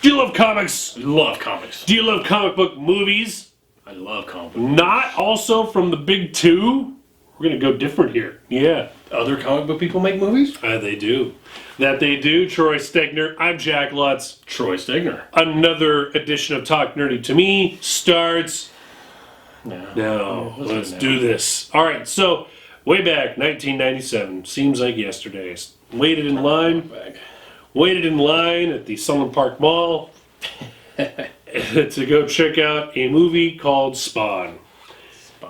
Do you love comics? I love comics. Do you love comic book movies? I love comic book. Not also from the big two? We're going to go different here. Yeah. Other comic book people make movies? They do. That they do. Troy Stegner. I'm Jack Lutz. Troy Stegner. Another edition of Talk Nerdy to Me starts No. now. Let's do this. All right, so way back, 1997. Seems like yesterday. Waited in line at the Sunland Park Mall to go check out a movie called Spawn.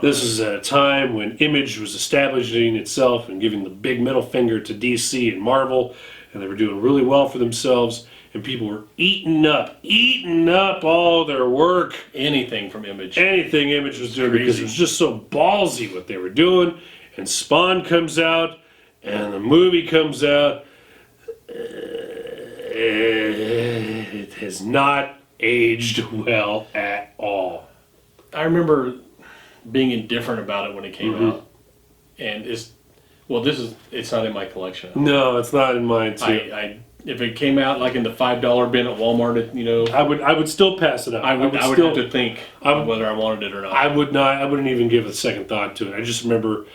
This is at a time when Image was establishing itself and giving the big middle finger to DC and Marvel, and they were doing really well for themselves, and people were eating up all their work. Anything from Image. Anything Image was doing, because it was just so ballsy what they were doing. And Spawn comes out, and the movie comes out. It has not aged well at all. I remember being indifferent about it when it came out. And it's not in my collection. No, it's not in mine too. If it came out like in the $5 bin at Walmart, I would still pass it up. I would still have to think whether I wanted it or not. I wouldn't even give a second thought to it. I just remember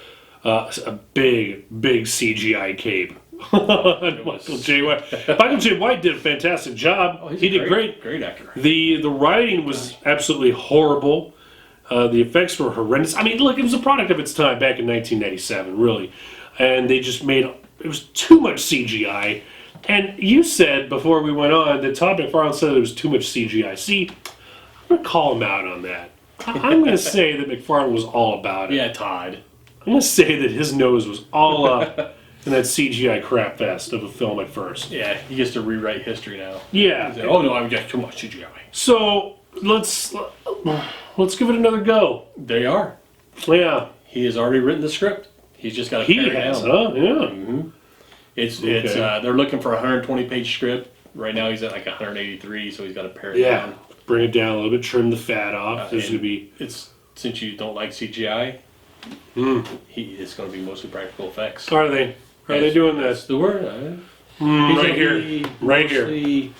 a big CGI cape. Michael J. White. Michael J. White did a fantastic job. He did great. Great actor. The writing was absolutely horrible. The effects were horrendous. I mean, look, it was a product of its time back in 1997, really. And they just made it was too much CGI. And you said before we went on that Todd McFarlane said there was too much CGI. See, I'm going to call him out on that. I'm going to say that McFarlane was all about it. Yeah, Todd. I'm going to say that his nose was all up in that CGI crap fest of a film at first. Yeah, he gets to rewrite history now. Yeah. Like, oh no, I've got too much CGI. So let's give it another go. They are. Yeah. He has already written the script. He's just got to He has, huh? Yeah. Mm-hmm. It's they're looking for a 120-page script. Right now he's at like 183, so he's got to pare it down. Bring it down a little bit, trim the fat off. There's going to be. Since you don't like CGI, it's going to be mostly practical effects. Are they? Are they doing That's that? the word. Right here. Right here.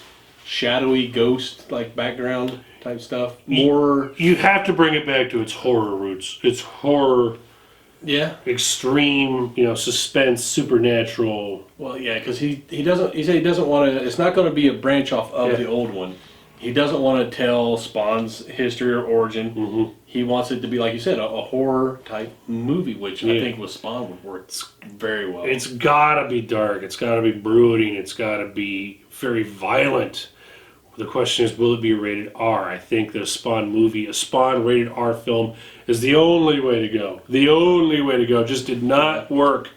Shadowy ghost like background type stuff. More. You have to bring it back to its horror roots. Its horror. Yeah. Extreme, suspense, supernatural. Well, yeah, because he doesn't. He said he doesn't want to. It's not going to be a branch off of the old one. He doesn't want to tell Spawn's history or origin. Mm-hmm. He wants it to be, like you said, a horror type movie, which I think with Spawn would work very well. It's got to be dark. It's got to be brooding. It's got to be very violent. The question is, will it be rated R? I think the Spawn movie, a Spawn rated R film, is the only way to go. The only way to go. Just did not work.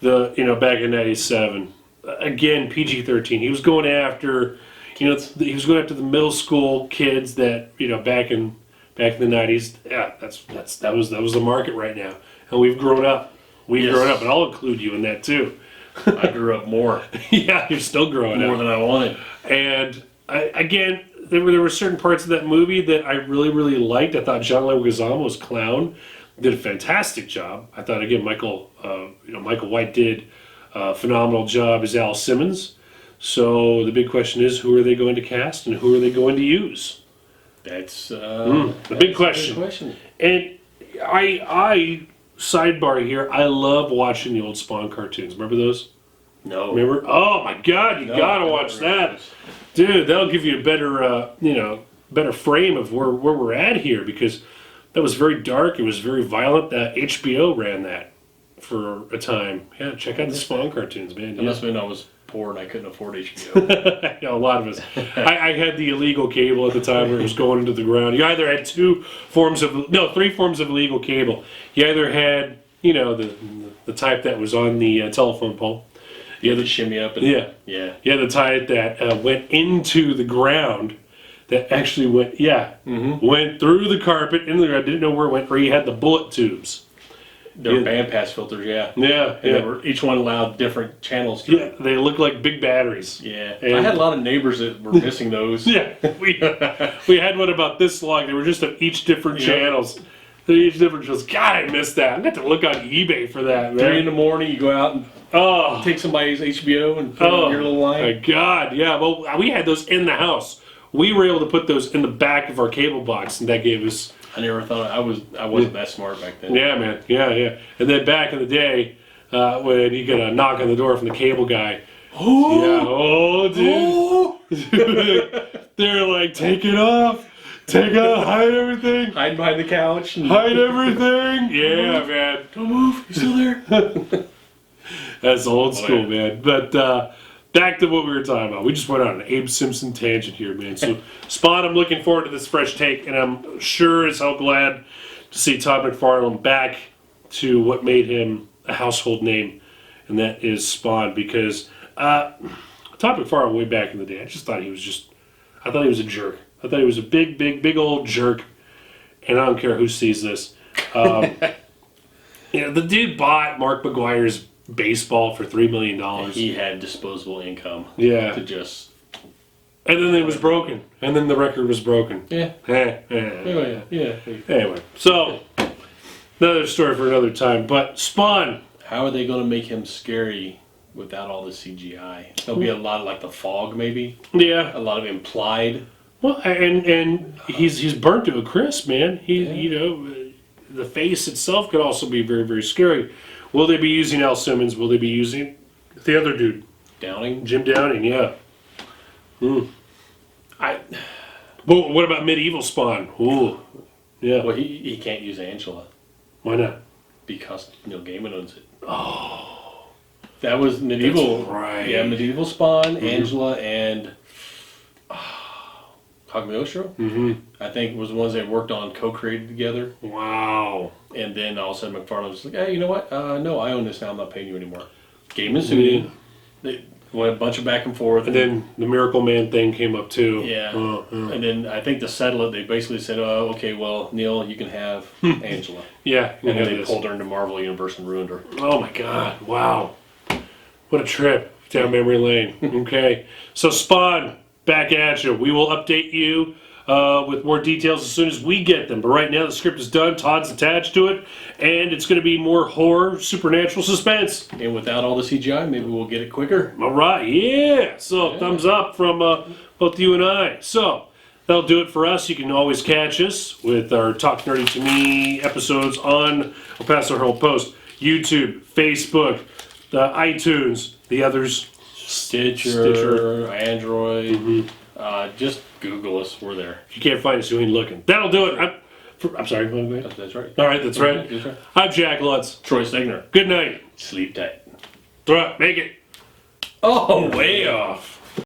Back in '97. Again, PG-13. He was going after, he was going after the middle school kids that, back in the '90s. Yeah, that was the market right now, and we've grown up. We've grown up, and I'll include you in that too. I grew up more. Yeah, you're still growing up more than I wanted, and. There were certain parts of that movie that I really, really liked. I thought John Leguizamo's clown did a fantastic job. I thought, again, Michael White did a phenomenal job as Al Simmons. So the big question is, who are they going to cast and who are they going to use? That's the big question. And I sidebar here, I love watching the old Spawn cartoons. Remember those? No. Remember? Oh my God, you gotta watch that. Dude, that'll give you a better frame of where we're at here, because that was very dark. It was very violent. HBO ran that for a time. Yeah, check out the Spawn cartoons, man. It must have been I was poor and I couldn't afford HBO. Yeah, a lot of us. I had the illegal cable at the time where it was going into the ground. You either had three forms of illegal cable. You either had, the type that was on the telephone pole. You had to shimmy up. And, yeah. You had the type that went into the ground, that actually went through the carpet, into the ground, didn't know where it went, or you had the bullet tubes. They were bandpass filters, yeah. Yeah. Each one allowed different channels. They looked like big batteries. Yeah. And I had a lot of neighbors that were missing those. Yeah. We had one about this long. They were just of each different channels. The age difference was, God, I missed that. I got to look on eBay for that, man. 3 in the morning, you go out and take somebody's HBO and put it on your little line. My God, yeah. Well, we had those in the house. We were able to put those in the back of our cable box, and that gave us. I never thought I wasn't that smart back then. Yeah, man. Yeah. And then back in the day, when you get a knock on the door from the cable guy. Oh, dude. They're like, take it off. Take it off. Hide everything. Hide behind the couch. And hide everything. Yeah, man. Don't move. You still there? That's old school, man. But back to what we were talking about. We just went on an Abe Simpson tangent here, man. So, Spawn, I'm looking forward to this fresh take, and I'm sure as hell glad to see Todd McFarlane back to what made him a household name, and that is Spawn. Because Todd McFarlane, way back in the day, I thought he was a jerk. I thought he was a big old jerk, and I don't care who sees this. The dude bought Mark McGuire's baseball for $3 million. He had disposable income. Yeah. To just. And then it was broken. And then the record was broken. Yeah. Anyway, so another story for another time. But Spawn. How are they going to make him scary without all the CGI? There'll be a lot of, like, the fog, maybe. Yeah. A lot of implied. Well, and he's burnt to a crisp, man. The face itself could also be very, very scary. Will they be using Al Simmons? Will they be using the other dude? Downing? Jim Downing, yeah. Well, what about Medieval Spawn? Ooh, yeah. Well, he can't use Angela. Why not? Because Neil Gaiman owns it. Oh. That was Medieval. That's right. Yeah, Medieval Spawn, Angela, and Cagliostro, I think was the ones they worked on, co-created together. Wow. And then all of a sudden McFarlane was like, hey, you know what? No, I own this now. I'm not paying you anymore. Gaiman sued him. They went a bunch of back and forth. And then the Miracle Man thing came up too. Yeah. And then I think to settle it, they basically said, oh, okay, well, Neil, you can have Angela. Yeah. And then they pulled her into Marvel Universe and ruined her. Oh my God. Wow. What a trip down memory lane. Okay. So Spawn, back at you. We will update you with more details as soon as we get them. But right now the script is done. Todd's attached to it. And it's going to be more horror, supernatural suspense. And without all the CGI, maybe we'll get it quicker. All right. Yeah. So thumbs up from both you and I. So that'll do it for us. You can always catch us with our Talk Nerdy to Me episodes on El Paso Herald Post, YouTube, Facebook, the iTunes, the others. Stitcher. Android. Just Google us. We're there. If you can't find us, you ain't looking. That'll do it. I'm sorry. That's right. All right, that's right. That's right. I'm Jack Lutz. Troy Stegner. Good night. Sleep tight. Throw up. Make it. Oh, way off.